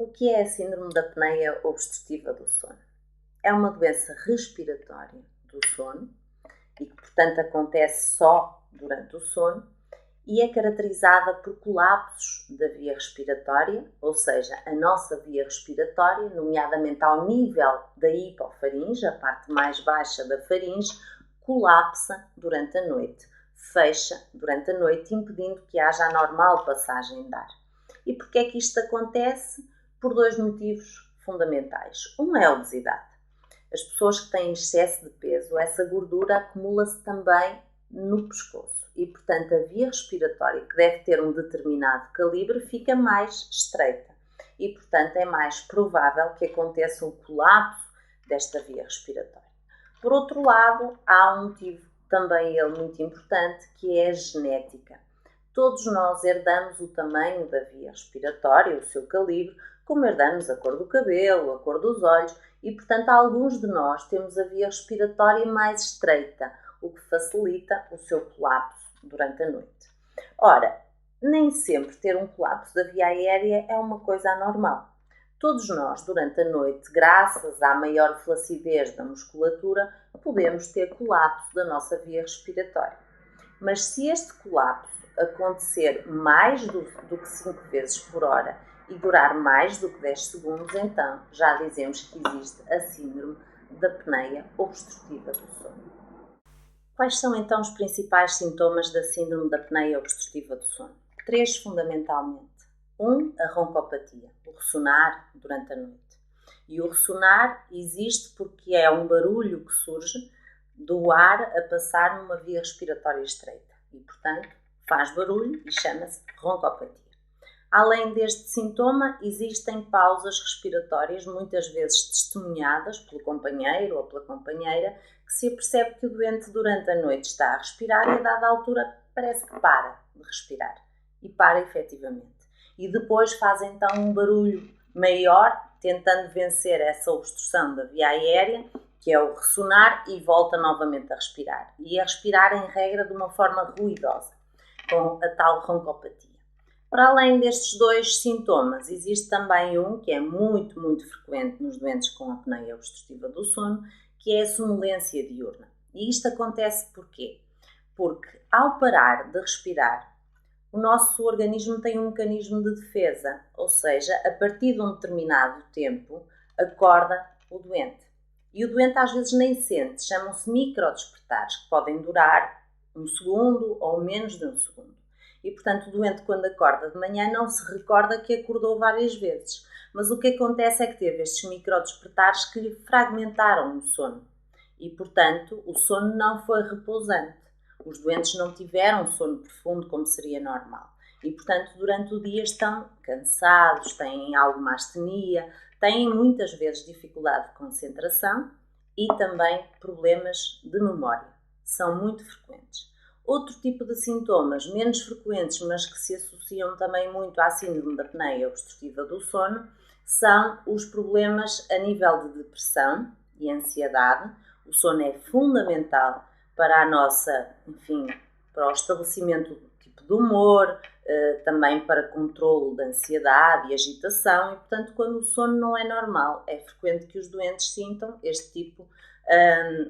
O que é a síndrome da apneia obstrutiva do sono? É uma doença respiratória do sono e que, portanto, acontece só durante o sono e é caracterizada por colapsos da via respiratória, ou seja, a nossa via respiratória, nomeadamente ao nível da hipofaringe, a parte mais baixa da faringe, colapsa durante a noite, fecha durante a noite, impedindo que haja a normal passagem de ar. E porquê é que isto acontece? Por dois motivos fundamentais. Um é a obesidade. As pessoas que têm excesso de peso, essa gordura acumula-se também no pescoço e, portanto, a via respiratória, que deve ter um determinado calibre, fica mais estreita e, portanto, é mais provável que aconteça um colapso desta via respiratória. Por outro lado, há um motivo também ele muito importante, que é a genética. Todos nós herdamos o tamanho da via respiratória, o seu calibre, como herdamos a cor do cabelo, a cor dos olhos e, portanto, alguns de nós temos a via respiratória mais estreita, o que facilita o seu colapso durante a noite. Ora, nem sempre ter um colapso da via aérea é uma coisa anormal. Todos nós, durante a noite, graças à maior flacidez da musculatura, podemos ter colapso da nossa via respiratória. Mas se este colapso acontecer mais do que 5 vezes por hora e durar mais do que 10 segundos, então já dizemos que existe a síndrome da apneia obstrutiva do sono. Quais são então os principais sintomas da síndrome da apneia obstrutiva do sono? 3 fundamentalmente. 1, a roncopatia, o ressonar durante a noite. E o ressonar existe porque é um barulho que surge do ar a passar numa via respiratória estreita e, portanto, faz barulho e chama-se roncopatia. Além deste sintoma, existem pausas respiratórias, muitas vezes testemunhadas pelo companheiro ou pela companheira, que se apercebe que o doente durante a noite está a respirar e a dada altura parece que para de respirar e para efetivamente. E depois faz então um barulho maior, tentando vencer essa obstrução da via aérea, que é o ressonar, e volta novamente a respirar. E a respirar, em regra, de uma forma ruidosa, com a tal roncopatia. Para além destes 2 sintomas, existe também um que é muito frequente nos doentes com apneia obstrutiva do sono, que é a sonolência diurna. E isto acontece porquê? Porque ao parar de respirar, o nosso organismo tem um mecanismo de defesa, ou seja, a partir de um determinado tempo, acorda o doente. E o doente às vezes nem sente, chamam-se microdespertares, que podem durar 1 segundo ou menos de 1 segundo. E, portanto, o doente, quando acorda de manhã, não se recorda que acordou várias vezes. Mas o que acontece é que teve estes microdespertares que lhe fragmentaram o sono. E, portanto, o sono não foi repousante. Os doentes não tiveram sono profundo como seria normal. E, portanto, durante o dia estão cansados, têm alguma astenia, têm muitas vezes dificuldade de concentração e também problemas de memória. São muito frequentes. Outro tipo de sintomas, menos frequentes, mas que se associam também muito à síndrome da apneia obstrutiva do sono, são os problemas a nível de depressão e ansiedade. O sono é fundamental para a nossa, para o estabelecimento do tipo de humor, também para controle da ansiedade e agitação, e portanto, quando o sono não é normal, é frequente que os doentes sintam este tipo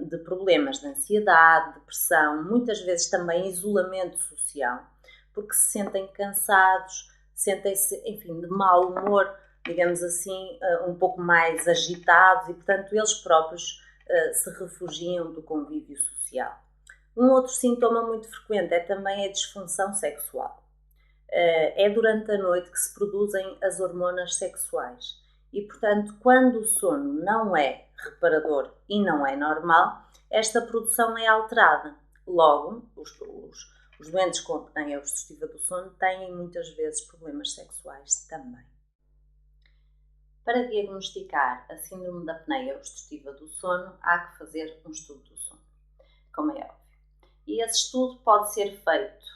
de problemas de ansiedade, depressão, muitas vezes também isolamento social, porque se sentem cansados, sentem-se, de mau humor, digamos assim, um pouco mais agitados e, portanto, eles próprios se refugiam do convívio social. Um outro sintoma muito frequente é também a disfunção sexual. É durante a noite que se produzem as hormonas sexuais. E, portanto, quando o sono não é reparador e não é normal, esta produção é alterada. Logo, os doentes com apneia obstrutiva do sono têm muitas vezes problemas sexuais também. Para diagnosticar a síndrome da apneia obstrutiva do sono, há que fazer um estudo do sono, como é óbvio. E esse estudo pode ser feito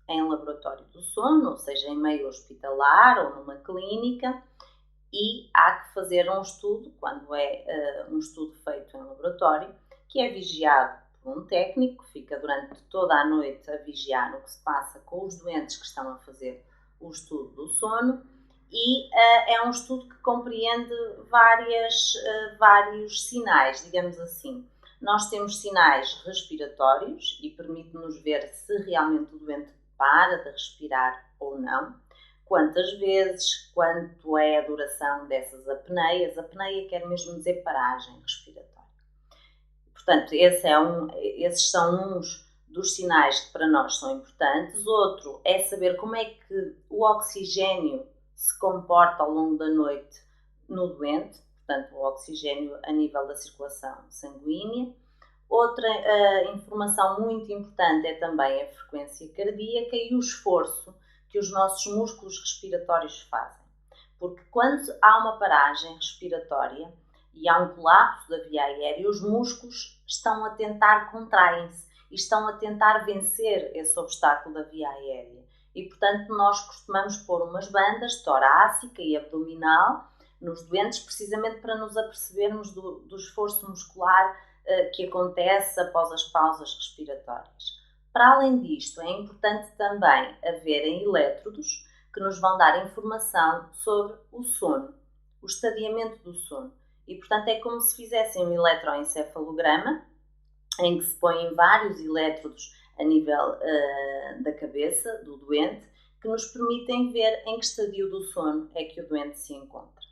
em laboratório do sono, ou seja, em meio hospitalar ou numa clínica, e há que fazer um estudo, quando é um estudo feito em laboratório, que é vigiado por um técnico, que fica durante toda a noite a vigiar o que se passa com os doentes que estão a fazer o estudo do sono, e é um estudo que compreende vários sinais, digamos assim. Nós temos sinais respiratórios e permite-nos ver se realmente o doente para de respirar ou não, quantas vezes, quanto é a duração dessas apneias. Apneia quer mesmo dizer paragem respiratória. Portanto, esses são uns dos sinais que para nós são importantes. Outro é saber como é que o oxigênio se comporta ao longo da noite no doente, portanto, o oxigênio a nível da circulação sanguínea. Outra informação muito importante é também a frequência cardíaca e o esforço que os nossos músculos respiratórios fazem. Porque quando há uma paragem respiratória e há um colapso da via aérea, os músculos estão a tentar contrair-se e estão a tentar vencer esse obstáculo da via aérea. E, portanto, nós costumamos pôr umas bandas torácica e abdominal nos doentes, precisamente para nos apercebermos do esforço muscular que acontece após as pausas respiratórias. Para além disto, é importante também haverem elétrodos que nos vão dar informação sobre o sono, o estadiamento do sono. E, portanto, é como se fizessem um eletroencefalograma, em que se põem vários elétrodos a nível da cabeça do doente, que nos permitem ver em que estadio do sono é que o doente se encontra.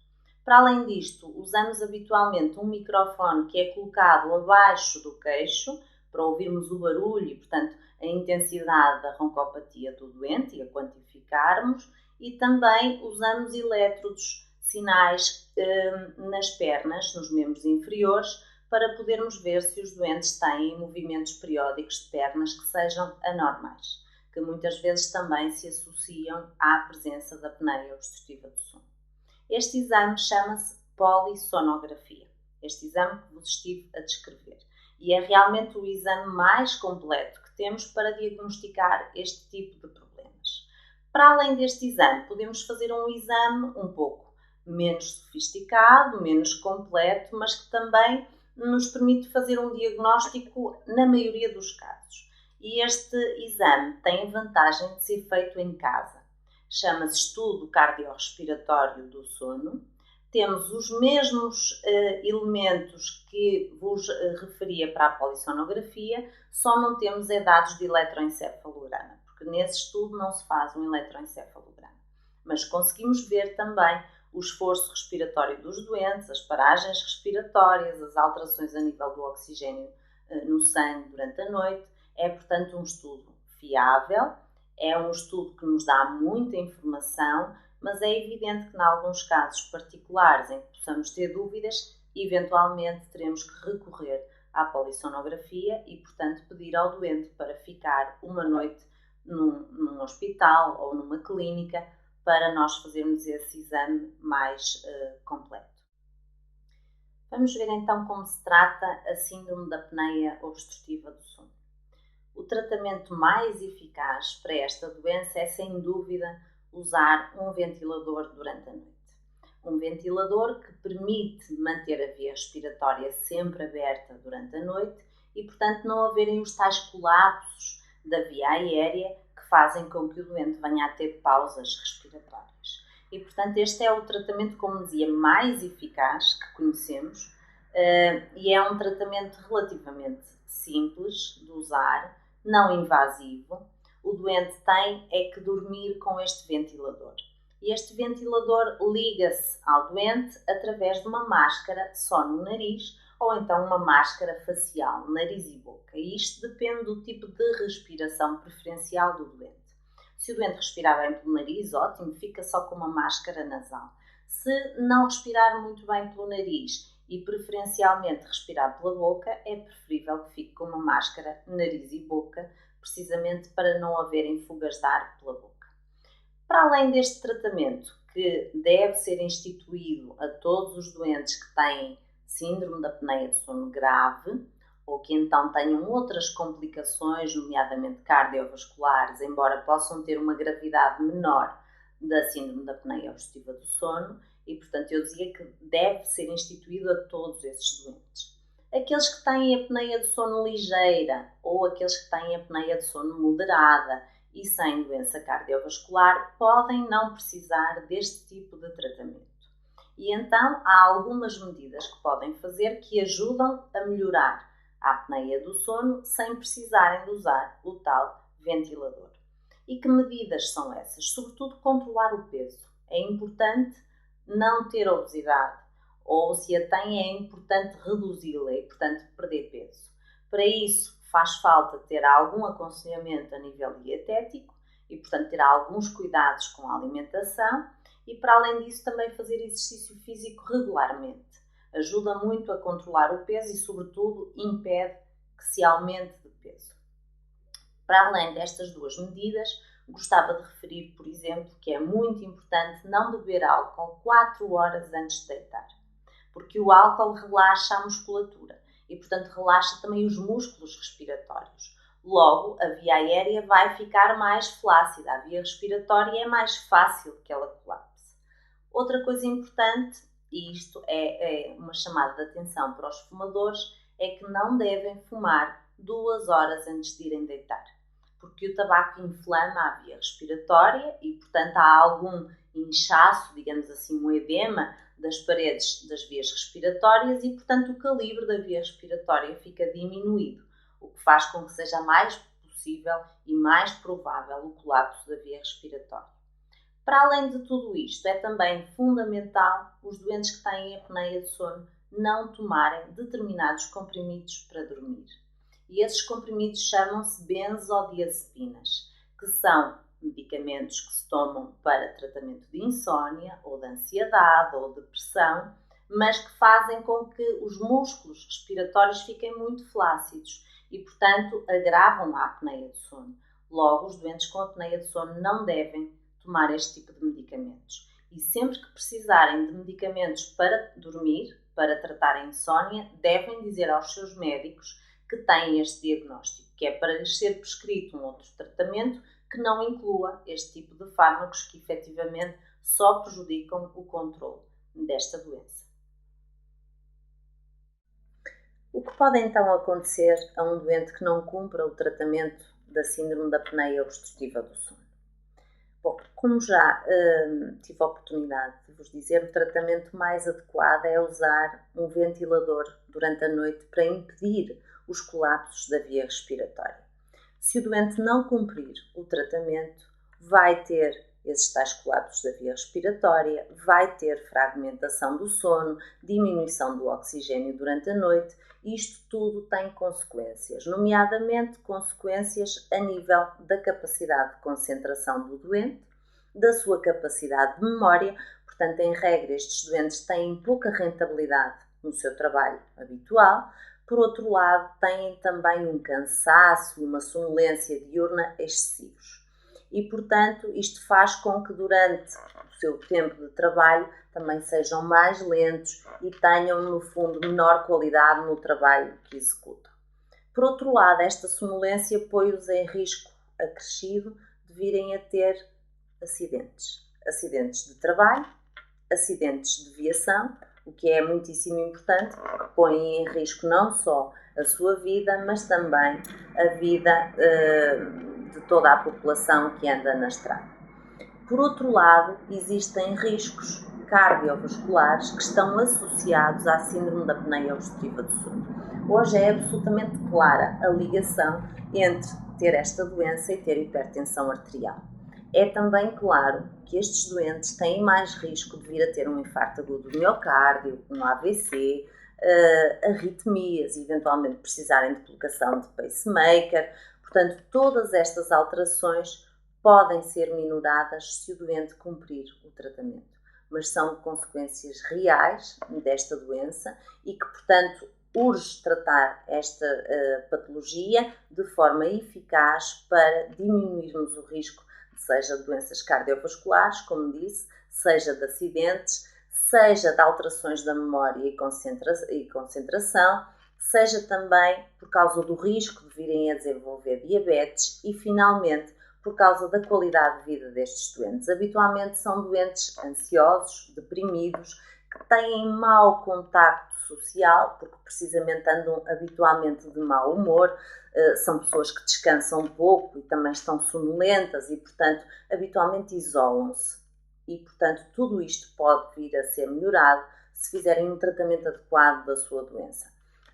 Para além disto, usamos habitualmente um microfone que é colocado abaixo do queixo, para ouvirmos o barulho e, portanto, a intensidade da roncopatia do doente e a quantificarmos, e também usamos elétrodos sinais nas pernas, nos membros inferiores, para podermos ver se os doentes têm movimentos periódicos de pernas que sejam anormais, que muitas vezes também se associam à presença da apneia obstrutiva do sono. Este exame chama-se polissonografia, este exame que vos estive a descrever, e é realmente o exame mais completo que temos para diagnosticar este tipo de problemas. Para além deste exame, podemos fazer um exame um pouco menos sofisticado, menos completo, mas que também nos permite fazer um diagnóstico na maioria dos casos. E este exame tem a vantagem de ser feito em casa. Chama-se estudo cardiorrespiratório do sono. Temos os mesmos elementos que vos referia para a polissonografia, só não temos dados de eletroencefalograma, porque nesse estudo não se faz um eletroencefalograma. Mas conseguimos ver também o esforço respiratório dos doentes, as paragens respiratórias, as alterações a nível do oxigênio no sangue durante a noite. É, portanto, um estudo fiável, é um estudo que nos dá muita informação, mas é evidente que, em alguns casos particulares em que possamos ter dúvidas, eventualmente teremos que recorrer à polissonografia e, portanto, pedir ao doente para ficar uma noite num hospital ou numa clínica para nós fazermos esse exame mais completo. Vamos ver então como se trata a síndrome da apneia obstrutiva do sono. O tratamento mais eficaz para esta doença é, sem dúvida, usar um ventilador durante a noite. Um ventilador que permite manter a via respiratória sempre aberta durante a noite e, portanto, não haverem os tais colapsos da via aérea que fazem com que o doente venha a ter pausas respiratórias. E, portanto, este é o tratamento, como dizia, mais eficaz que conhecemos e é um tratamento relativamente simples de usar, não invasivo. O doente tem que dormir com este ventilador. E este ventilador liga-se ao doente através de uma máscara só no nariz ou então uma máscara facial, nariz e boca. E isto depende do tipo de respiração preferencial do doente. Se o doente respirar bem pelo nariz, ótimo, fica só com uma máscara nasal. Se não respirar muito bem pelo nariz e preferencialmente respirar pela boca, é preferível que fique com uma máscara nariz e boca, precisamente para não haverem fugas de ar pela boca. Para além deste tratamento, que deve ser instituído a todos os doentes que têm síndrome da apneia de sono grave ou que então tenham outras complicações, nomeadamente cardiovasculares, embora possam ter uma gravidade menor da síndrome da apneia obstrutiva do sono, e portanto eu dizia que deve ser instituído a todos esses doentes. Aqueles que têm apneia de sono ligeira ou aqueles que têm apneia de sono moderada e sem doença cardiovascular podem não precisar deste tipo de tratamento. E então há algumas medidas que podem fazer que ajudam a melhorar a apneia do sono sem precisarem de usar o tal ventilador. E que medidas são essas? Sobretudo controlar o peso. É importante não ter obesidade, ou se a tem é importante reduzi-la, é importante perder peso. Para isso faz falta ter algum aconselhamento a nível dietético e, portanto, ter alguns cuidados com a alimentação e, para além disso, também fazer exercício físico regularmente. Ajuda muito a controlar o peso e, sobretudo, impede que se aumente de peso. Para além destas duas medidas, gostava de referir, por exemplo, que é muito importante não beber álcool 4 horas antes de deitar, porque o álcool relaxa a musculatura e, portanto, relaxa também os músculos respiratórios. Logo, a via aérea vai ficar mais flácida, a via respiratória é mais fácil que ela colapse. Outra coisa importante, e isto é uma chamada de atenção para os fumadores, é que não devem fumar 2 horas antes de irem deitar, porque o tabaco inflama a via respiratória e, portanto, há algum inchaço, digamos assim, um edema das paredes das vias respiratórias e, portanto, o calibre da via respiratória fica diminuído, o que faz com que seja mais possível e mais provável o colapso da via respiratória. Para além de tudo isto, é também fundamental os doentes que têm apneia de sono não tomarem determinados comprimidos para dormir. E esses comprimidos chamam-se benzodiazepinas, que são medicamentos que se tomam para tratamento de insónia, ou de ansiedade, ou depressão, mas que fazem com que os músculos respiratórios fiquem muito flácidos e, portanto, agravam a apneia de sono. Logo, os doentes com apneia de sono não devem tomar este tipo de medicamentos. E sempre que precisarem de medicamentos para dormir, para tratar a insónia, devem dizer aos seus médicos que têm este diagnóstico, que é para lhes ser prescrito um outro tratamento que não inclua este tipo de fármacos que efetivamente só prejudicam o controle desta doença. O que pode então acontecer a um doente que não cumpra o tratamento da síndrome da apneia obstrutiva do sono? Bom, como já tive a oportunidade de vos dizer, o tratamento mais adequado é usar um ventilador durante a noite para impedir os colapsos da via respiratória. Se o doente não cumprir o tratamento, vai ter esses tais colapsos da via respiratória, vai ter fragmentação do sono, diminuição do oxigênio durante a noite, e isto tudo tem consequências, nomeadamente consequências a nível da capacidade de concentração do doente, da sua capacidade de memória. Portanto, em regra, estes doentes têm pouca rentabilidade no seu trabalho habitual. Por outro lado, têm também um cansaço e uma sonolência diurna excessivos. E, portanto, isto faz com que durante o seu tempo de trabalho também sejam mais lentos e tenham, no fundo, menor qualidade no trabalho que executam. Por outro lado, esta sonolência põe-os em risco acrescido de virem a ter acidentes de trabalho, acidentes de viação, o que é muitíssimo importante, porque põe em risco não só a sua vida, mas também a vida de toda a população que anda na estrada. Por outro lado, existem riscos cardiovasculares que estão associados à síndrome da apneia obstrutiva do sono. Hoje é absolutamente clara a ligação entre ter esta doença e ter hipertensão arterial. É também claro que estes doentes têm mais risco de vir a ter um infarto agudo do miocárdio, um AVC, arritmias e eventualmente precisarem de colocação de pacemaker. Portanto, todas estas alterações podem ser minoradas se o doente cumprir o tratamento, mas são consequências reais desta doença e que, portanto, urge tratar esta patologia de forma eficaz para diminuirmos o risco, seja de doenças cardiovasculares, como disse, seja de acidentes, seja de alterações da memória e concentração, seja também por causa do risco de virem a desenvolver diabetes e, finalmente, por causa da qualidade de vida destes doentes. Habitualmente são doentes ansiosos, deprimidos, que têm mau contacto social, porque precisamente andam habitualmente de mau humor, são pessoas que descansam pouco e também estão sonolentas e, portanto, habitualmente isolam-se. E, portanto, tudo isto pode vir a ser melhorado se fizerem um tratamento adequado da sua doença.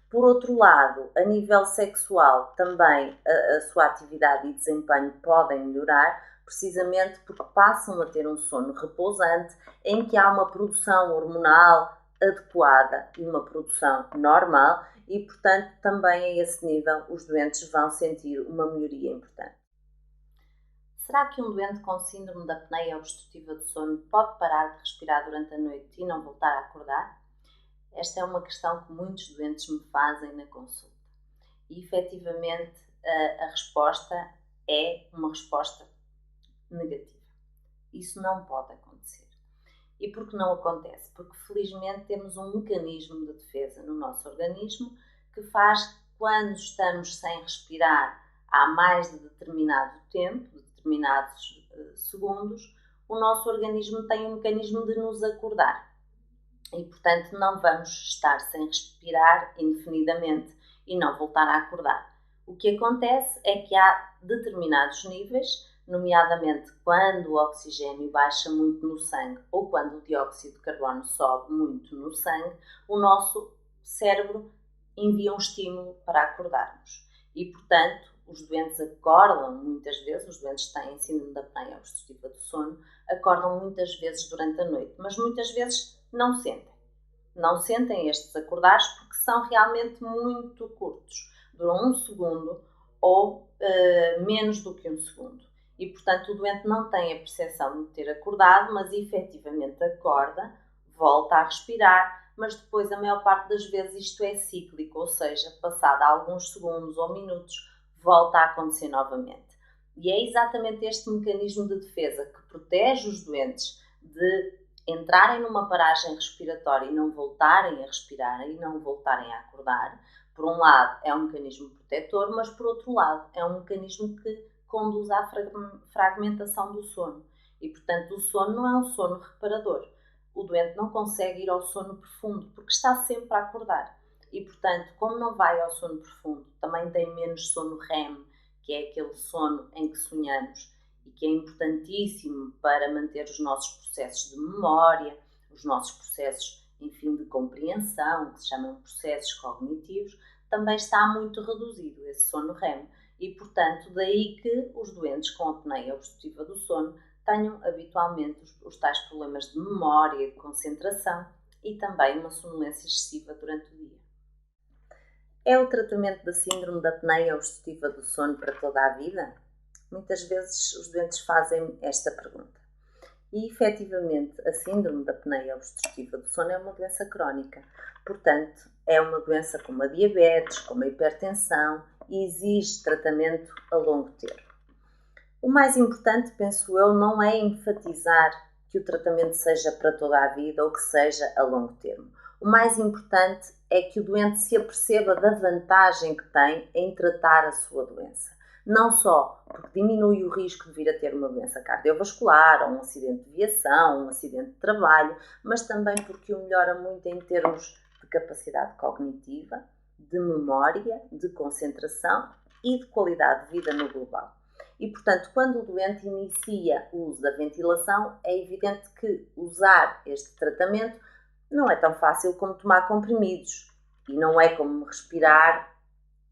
Por outro lado, a nível sexual, também a sua atividade e desempenho podem melhorar, precisamente porque passam a ter um sono repousante, em que há uma produção hormonal adequada e uma produção normal e, portanto, também a esse nível os doentes vão sentir uma melhoria importante. Será que um doente com síndrome da apneia obstrutiva do sono pode parar de respirar durante a noite e não voltar a acordar? Esta é uma questão que muitos doentes me fazem na consulta. E, efetivamente, a resposta é uma resposta negativa. Isso não pode acontecer. E por que não acontece? Porque, felizmente, temos um mecanismo de defesa no nosso organismo que faz que, quando estamos sem respirar há mais de determinado tempo, de determinados segundos, o nosso organismo tem um mecanismo de nos acordar. E, portanto, não vamos estar sem respirar indefinidamente e não voltar a acordar. O que acontece é que há determinados níveis, nomeadamente quando o oxigênio baixa muito no sangue ou quando o dióxido de carbono sobe muito no sangue, o nosso cérebro envia um estímulo para acordarmos. E, portanto, os doentes acordam muitas vezes, os doentes que têm síndrome da apneia obstrutiva do sono, acordam muitas vezes durante a noite, mas muitas vezes não sentem. Não sentem estes acordares porque são realmente muito curtos. Duram 1 segundo ou menos do que 1 segundo. E, portanto, o doente não tem a percepção de ter acordado, mas efetivamente acorda, volta a respirar, mas depois, a maior parte das vezes, isto é cíclico, ou seja, passado alguns segundos ou minutos, volta a acontecer novamente. E é exatamente este mecanismo de defesa que protege os doentes de entrarem numa paragem respiratória e não voltarem a respirar e não voltarem a acordar. Por um lado, é um mecanismo protetor, mas por outro lado, é um mecanismo que conduz à fragmentação do sono. E, portanto, o sono não é um sono reparador. O doente não consegue ir ao sono profundo porque está sempre a acordar. E, portanto, como não vai ao sono profundo, também tem menos sono REM, que é aquele sono em que sonhamos e que é importantíssimo para manter os nossos processos de memória, os nossos processos, enfim, de compreensão, que se chamam processos cognitivos, também está muito reduzido esse sono REM. E, portanto, daí que os doentes com apneia obstrutiva do sono tenham habitualmente os tais problemas de memória e de concentração e também uma sonolência excessiva durante o dia. É o tratamento da síndrome da apneia obstrutiva do sono para toda a vida? Muitas vezes os doentes fazem esta pergunta. E, efetivamente, a síndrome da apneia obstrutiva do sono é uma doença crónica. Portanto, é uma doença como a diabetes, como a hipertensão e exige tratamento a longo termo. O mais importante, penso eu, não é enfatizar que o tratamento seja para toda a vida ou que seja a longo termo. O mais importante é que o doente se aperceba da vantagem que tem em tratar a sua doença. Não só porque diminui o risco de vir a ter uma doença cardiovascular, ou um acidente de viação, um acidente de trabalho, mas também porque o melhora muito em termos de capacidade cognitiva, de memória, de concentração e de qualidade de vida no global. E, portanto, quando o doente inicia o uso da ventilação, é evidente que usar este tratamento não é tão fácil como tomar comprimidos e não é como respirar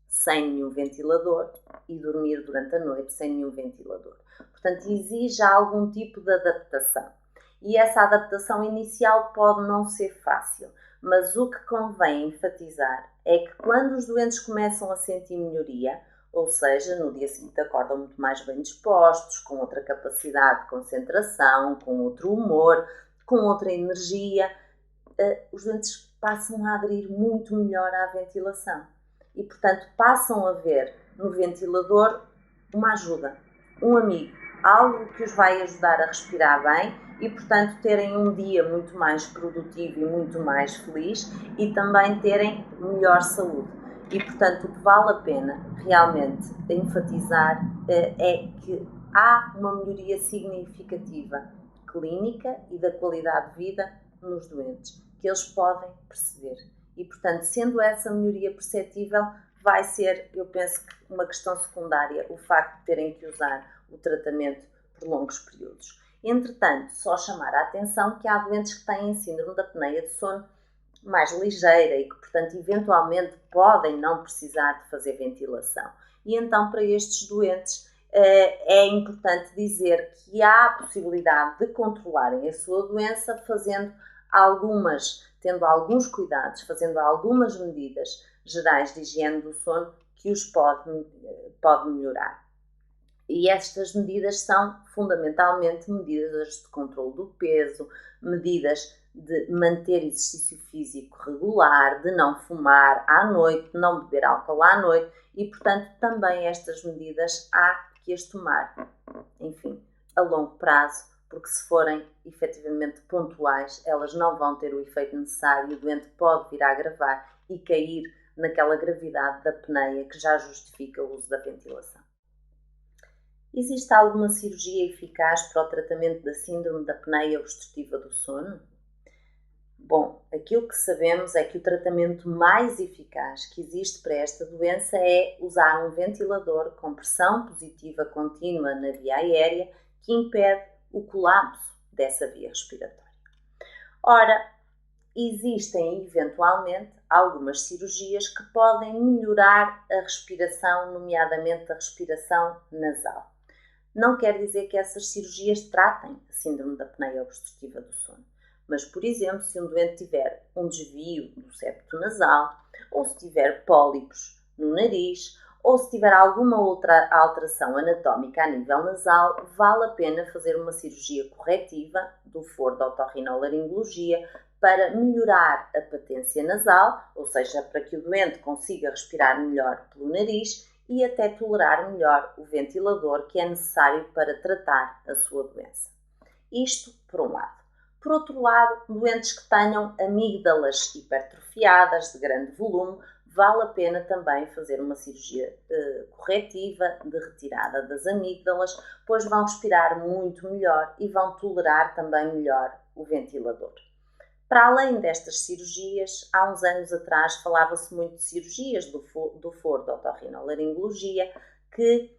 sem nenhum ventilador e dormir durante a noite sem nenhum ventilador. Portanto, exige algum tipo de adaptação. E essa adaptação inicial pode não ser fácil, mas o que convém enfatizar é que quando os doentes começam a sentir melhoria, ou seja, no dia seguinte acordam muito mais bem dispostos, com outra capacidade de concentração, com outro humor, com outra energia, os doentes passam a aderir muito melhor à ventilação. E, portanto, passam a ver no ventilador uma ajuda, um amigo, algo que os vai ajudar a respirar bem e, portanto, terem um dia muito mais produtivo e muito mais feliz e também terem melhor saúde. E, portanto, o que vale a pena realmente enfatizar é que há uma melhoria significativa clínica e da qualidade de vida nos doentes, que eles podem perceber. E, portanto, sendo essa melhoria perceptível, vai ser, eu penso, uma questão secundária o facto de terem que usar o tratamento por longos períodos. Entretanto, só chamar a atenção que há doentes que têm síndrome da apneia do sono mais ligeira e que, portanto, eventualmente podem não precisar de fazer ventilação. E então, para estes doentes, é importante dizer que há a possibilidade de controlarem a sua doença tendo alguns cuidados, fazendo algumas medidas gerais de higiene do sono que os pode melhorar. E estas medidas são fundamentalmente medidas de controle do peso, medidas de manter exercício físico regular, de não fumar à noite, de não beber álcool à noite e, portanto, também estas medidas há que as tomar, enfim, a longo prazo, porque se forem efetivamente pontuais, elas não vão ter o efeito necessário e o doente pode vir a agravar e cair naquela gravidade da apneia que já justifica o uso da ventilação. Existe alguma cirurgia eficaz para o tratamento da síndrome da apneia obstrutiva do sono? Bom, aquilo que sabemos é que o tratamento mais eficaz que existe para esta doença é usar um ventilador com pressão positiva contínua na via aérea que impede o colapso dessa via respiratória. Ora, existem eventualmente algumas cirurgias que podem melhorar a respiração, nomeadamente a respiração nasal. Não quer dizer que essas cirurgias tratem a síndrome da apneia obstrutiva do sono. Mas, por exemplo, se um doente tiver um desvio do septo nasal, ou se tiver pólipos no nariz, ou se tiver alguma outra alteração anatómica a nível nasal, vale a pena fazer uma cirurgia corretiva do foro da otorrinolaringologia para melhorar a patência nasal, ou seja, para que o doente consiga respirar melhor pelo nariz e até tolerar melhor o ventilador que é necessário para tratar a sua doença. Isto por um lado. Por outro lado, doentes que tenham amígdalas hipertrofiadas de grande volume, vale a pena também fazer uma cirurgia corretiva de retirada das amígdalas, pois vão respirar muito melhor e vão tolerar também melhor o ventilador. Para além destas cirurgias, há uns anos atrás falava-se muito de cirurgias do foro da otorrinolaringologia que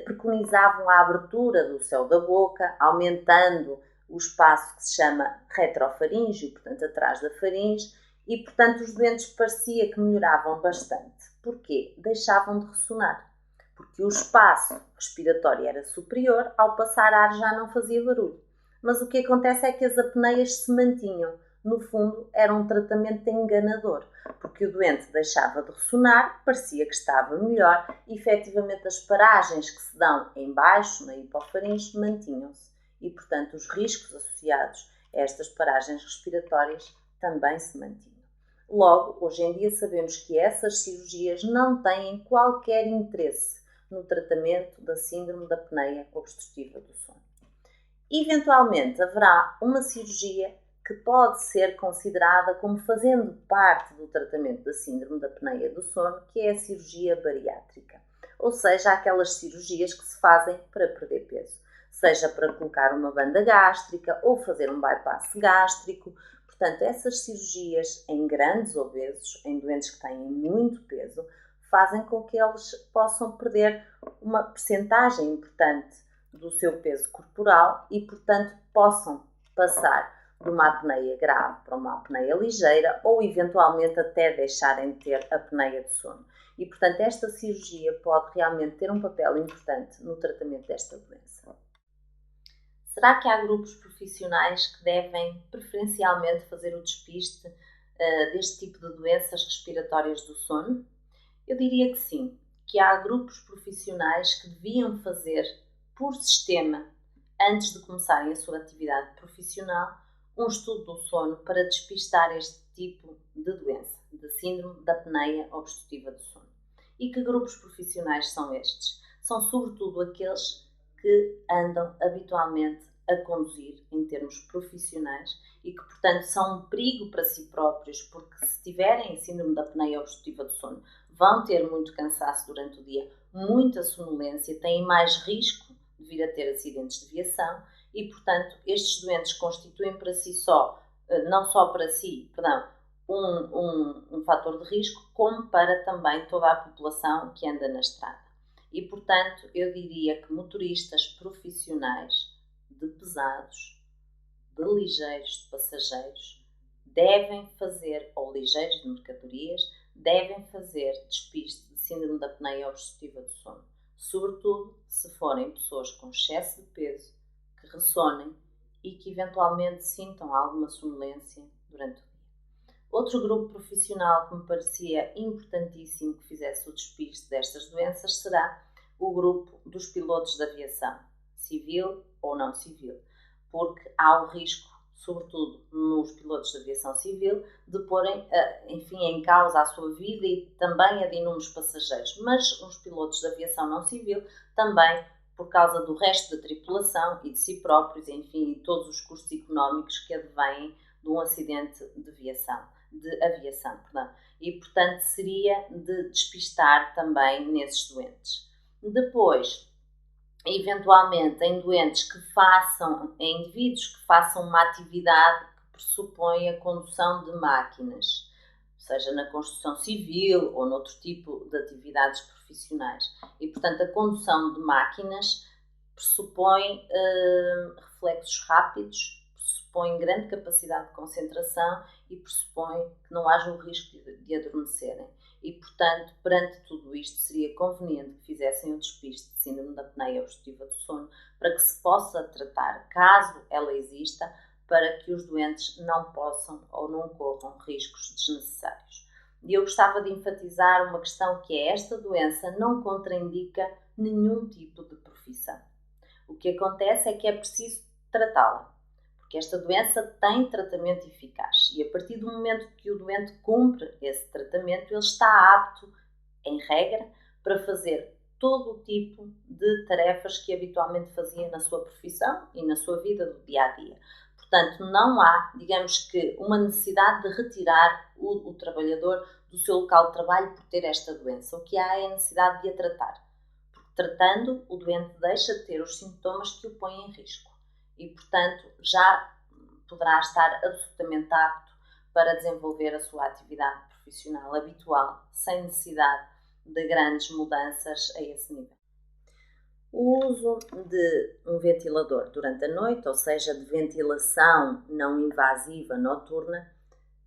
preconizavam a abertura do céu da boca, aumentando o espaço que se chama retrofaríngeo, portanto atrás da faringe, e portanto os doentes parecia que melhoravam bastante. Porquê? Deixavam de ressonar, porque o espaço respiratório era superior, ao passar ar já não fazia barulho. Mas o que acontece é que as apneias se mantinham. No fundo, era um tratamento enganador, porque o doente deixava de ressonar, parecia que estava melhor e efetivamente as paragens que se dão em baixo, na hipofaringe, mantinham-se. E, portanto, os riscos associados a estas paragens respiratórias também se mantinham. Logo, hoje em dia sabemos que essas cirurgias não têm qualquer interesse no tratamento da síndrome da apneia obstrutiva do sono. Eventualmente, haverá uma cirurgia que pode ser considerada como fazendo parte do tratamento da síndrome da apneia do sono, que é a cirurgia bariátrica, ou seja, aquelas cirurgias que se fazem para perder peso. Seja para colocar uma banda gástrica ou fazer um bypass gástrico. Portanto, essas cirurgias em grandes obesos, em doentes que têm muito peso, fazem com que eles possam perder uma percentagem importante do seu peso corporal e, portanto, possam passar de uma apneia grave para uma apneia ligeira ou, eventualmente, até deixarem de ter apneia de sono. E, portanto, esta cirurgia pode realmente ter um papel importante no tratamento desta doença. Será que há grupos profissionais que devem preferencialmente fazer o despiste deste tipo de doenças respiratórias do sono? Eu diria que sim, que há grupos profissionais que deviam fazer por sistema, antes de começarem a sua atividade profissional, um estudo do sono para despistar este tipo de doença, de síndrome da apneia obstrutiva do sono. E que grupos profissionais são estes? São sobretudo aqueles que andam habitualmente a conduzir em termos profissionais e que, portanto, são um perigo para si próprios, porque se tiverem síndrome da apneia obstrutiva do sono, vão ter muito cansaço durante o dia, muita sonolência, têm mais risco de vir a ter acidentes de viação e, portanto, estes doentes constituem para si não só para si, um fator de risco, como para também toda a população que anda na estrada. E, portanto, eu diria que motoristas profissionais de pesados, de ligeiros de passageiros, devem fazer, ou ligeiros de mercadorias, devem fazer despiste de síndrome da apneia obstrutiva do sono, sobretudo se forem pessoas com excesso de peso, que ressonem e que eventualmente sintam alguma sonolência durante o dia. Outro grupo profissional que me parecia importantíssimo que fizesse o despiste destas doenças será o grupo dos pilotos de aviação, civil ou não civil, porque há o risco, sobretudo nos pilotos de aviação civil, de porem, em causa a sua vida e também a de inúmeros passageiros, mas os pilotos de aviação não civil também, por causa do resto da tripulação e de si próprios, enfim, e todos os custos económicos que advêm de um acidente de aviação. E, portanto, seria de despistar também nesses doentes. Depois, eventualmente, em indivíduos que façam uma atividade que pressupõe a condução de máquinas, seja na construção civil ou noutro tipo de atividades profissionais. E, portanto, a condução de máquinas pressupõe reflexos rápidos, pressupõe grande capacidade de concentração e pressupõe que não haja o risco de adormecerem. E, portanto, perante tudo isto, seria conveniente que fizessem o despiste de síndrome da apneia obstrutiva do sono para que se possa tratar, caso ela exista, para que os doentes não possam ou não corram riscos desnecessários. E eu gostava de enfatizar uma questão que é: esta doença não contraindica nenhum tipo de profissão. O que acontece é que é preciso tratá-la, porque esta doença tem tratamento eficaz e a partir do momento que o doente cumpre esse tratamento, ele está apto, em regra, para fazer todo o tipo de tarefas que habitualmente fazia na sua profissão e na sua vida do dia-a-dia. Portanto, não há, digamos que, uma necessidade de retirar o trabalhador do seu local de trabalho por ter esta doença. O que há é a necessidade de a tratar, porque tratando, o doente deixa de ter os sintomas que o põem em risco. E, portanto, já poderá estar absolutamente apto para desenvolver a sua atividade profissional habitual, sem necessidade de grandes mudanças a esse nível. O uso de um ventilador durante a noite, ou seja, de ventilação não invasiva noturna,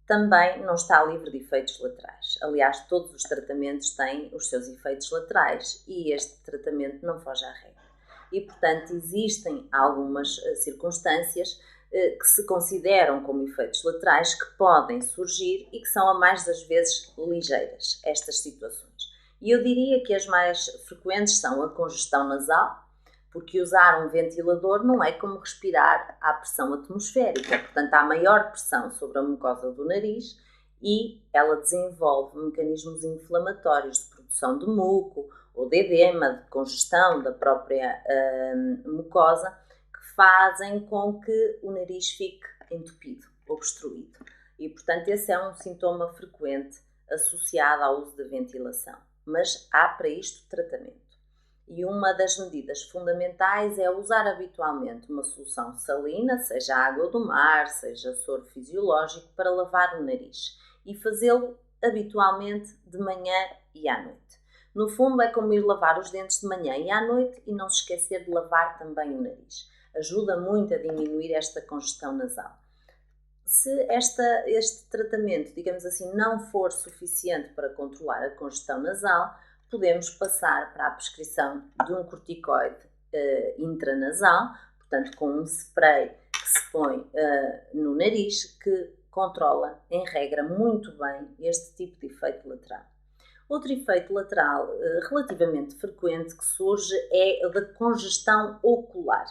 também não está livre de efeitos laterais. Aliás, todos os tratamentos têm os seus efeitos laterais e este tratamento não foge à regra. E, portanto, existem algumas circunstâncias que se consideram como efeitos laterais que podem surgir e que são a mais das vezes ligeiras, estas situações. E eu diria que as mais frequentes são a congestão nasal, porque usar um ventilador não é como respirar à pressão atmosférica, portanto há maior pressão sobre a mucosa do nariz e ela desenvolve mecanismos inflamatórios de produção de muco ou de edema, de congestão da própria mucosa, que fazem com que o nariz fique entupido, obstruído. E, portanto, esse é um sintoma frequente associado ao uso da ventilação. Mas há para isto tratamento. E uma das medidas fundamentais é usar habitualmente uma solução salina, seja água do mar, seja soro fisiológico, para lavar o nariz. E fazê-lo habitualmente de manhã e à noite. No fundo, é como ir lavar os dentes de manhã e à noite e não se esquecer de lavar também o nariz. Ajuda muito a diminuir esta congestão nasal. Se este tratamento, digamos assim, não for suficiente para controlar a congestão nasal, podemos passar para a prescrição de um corticoide intranasal, portanto com um spray que se põe no nariz, que controla, em regra, muito bem este tipo de efeito lateral. Outro efeito lateral relativamente frequente que surge é a da congestão ocular.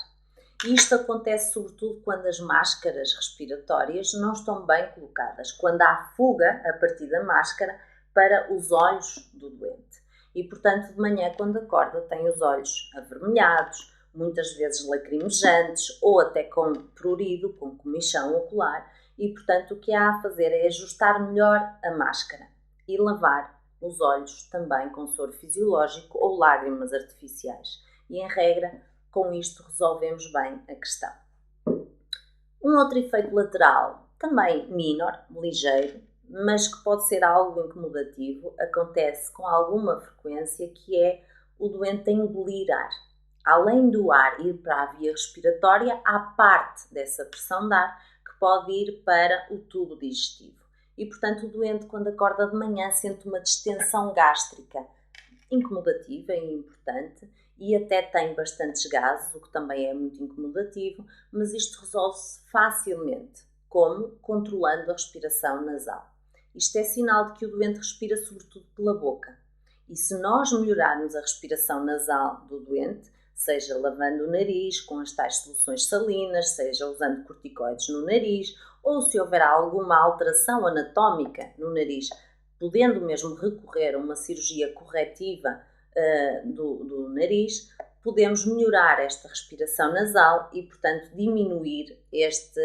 Isto acontece sobretudo quando as máscaras respiratórias não estão bem colocadas, quando há fuga a partir da máscara para os olhos do doente. E, portanto, de manhã, quando acorda, tem os olhos avermelhados, muitas vezes lacrimejantes ou até com prurido, com comichão ocular. E, portanto, o que há a fazer é ajustar melhor a máscara e lavar os olhos também com soro fisiológico ou lágrimas artificiais. E, em regra, com isto resolvemos bem a questão. Um outro efeito lateral, também menor, ligeiro, mas que pode ser algo incomodativo, acontece com alguma frequência, que é o doente engolir ar. Além do ar ir para a via respiratória, há parte dessa pressão de ar que pode ir para o tubo digestivo. E, portanto, o doente, quando acorda de manhã, sente uma distensão gástrica incomodativa e importante, e até tem bastantes gases, o que também é muito incomodativo, mas isto resolve-se facilmente. Como? Controlando a respiração nasal. Isto é sinal de que o doente respira sobretudo pela boca. E se nós melhorarmos a respiração nasal do doente, seja lavando o nariz com as tais soluções salinas, seja usando corticoides no nariz, ou se houver alguma alteração anatómica no nariz, podendo mesmo recorrer a uma cirurgia corretiva do nariz, podemos melhorar esta respiração nasal e, portanto, diminuir este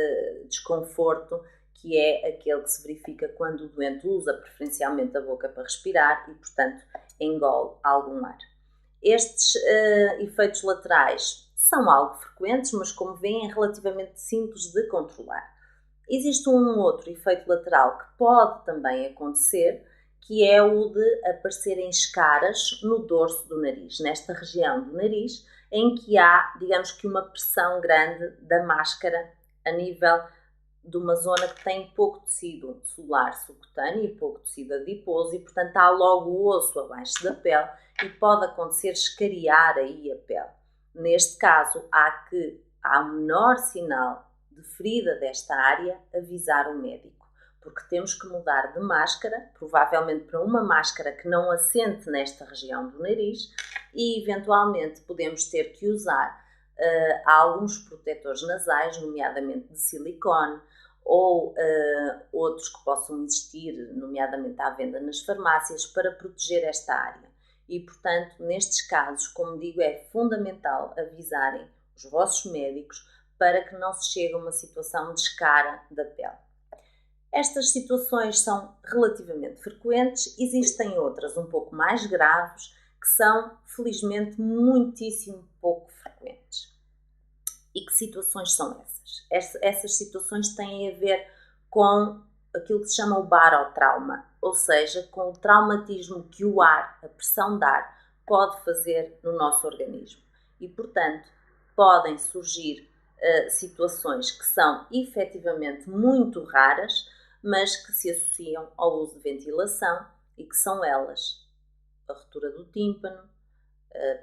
desconforto que é aquele que se verifica quando o doente usa preferencialmente a boca para respirar e, portanto, engole algum ar. Estes efeitos laterais são algo frequentes, mas como veem é relativamente simples de controlar. Existe um outro efeito lateral que pode também acontecer, que é o de aparecerem escaras no dorso do nariz, nesta região do nariz, em que há, digamos que, uma pressão grande da máscara a nível de uma zona que tem pouco tecido solar subcutâneo e pouco tecido adiposo e, portanto, há logo o osso abaixo da pele e pode acontecer escariar aí a pele. Neste caso, há um menor sinal de ferida desta área, avisar o médico, porque temos que mudar de máscara, provavelmente para uma máscara que não assente nesta região do nariz e, eventualmente, podemos ter que usar alguns protetores nasais, nomeadamente de silicone, ou outros que possam existir, nomeadamente à venda nas farmácias, para proteger esta área. E, portanto, nestes casos, como digo, é fundamental avisarem os vossos médicos para que não se chegue a uma situação de escara da pele. Estas situações são relativamente frequentes, existem outras um pouco mais graves, que são, felizmente, muitíssimo pouco frequentes. E que situações são essas? Essas situações têm a ver com aquilo que se chama o barotrauma, ou seja, com o traumatismo que o ar, a pressão de ar, pode fazer no nosso organismo. E, portanto, podem surgir situações que são efetivamente muito raras, mas que se associam ao uso de ventilação e que são elas: a ruptura do tímpano,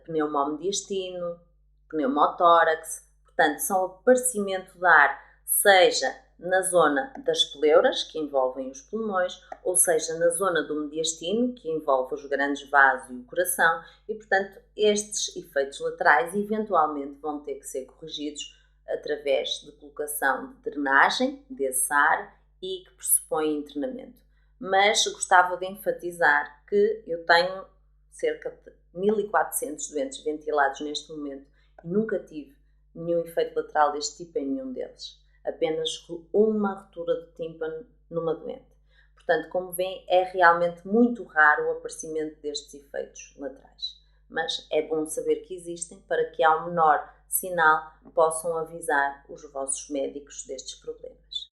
pneumomediastino, pneumotórax. Portanto, são o aparecimento de ar, seja na zona das pleuras, que envolvem os pulmões, ou seja, na zona do mediastino, que envolve os grandes vasos e o coração, e, portanto, estes efeitos laterais eventualmente vão ter que ser corrigidos através de colocação de drenagem desse ar e que pressupõe internamento. Mas gostava de enfatizar que eu tenho cerca de 1400 doentes ventilados neste momento e nunca tive nenhum efeito lateral deste tipo em nenhum deles. Apenas uma ruptura de tímpano numa doente. Portanto, como veem, é realmente muito raro o aparecimento destes efeitos laterais. Mas é bom saber que existem para que, ao menor sinal, possam avisar os vossos médicos destes problemas.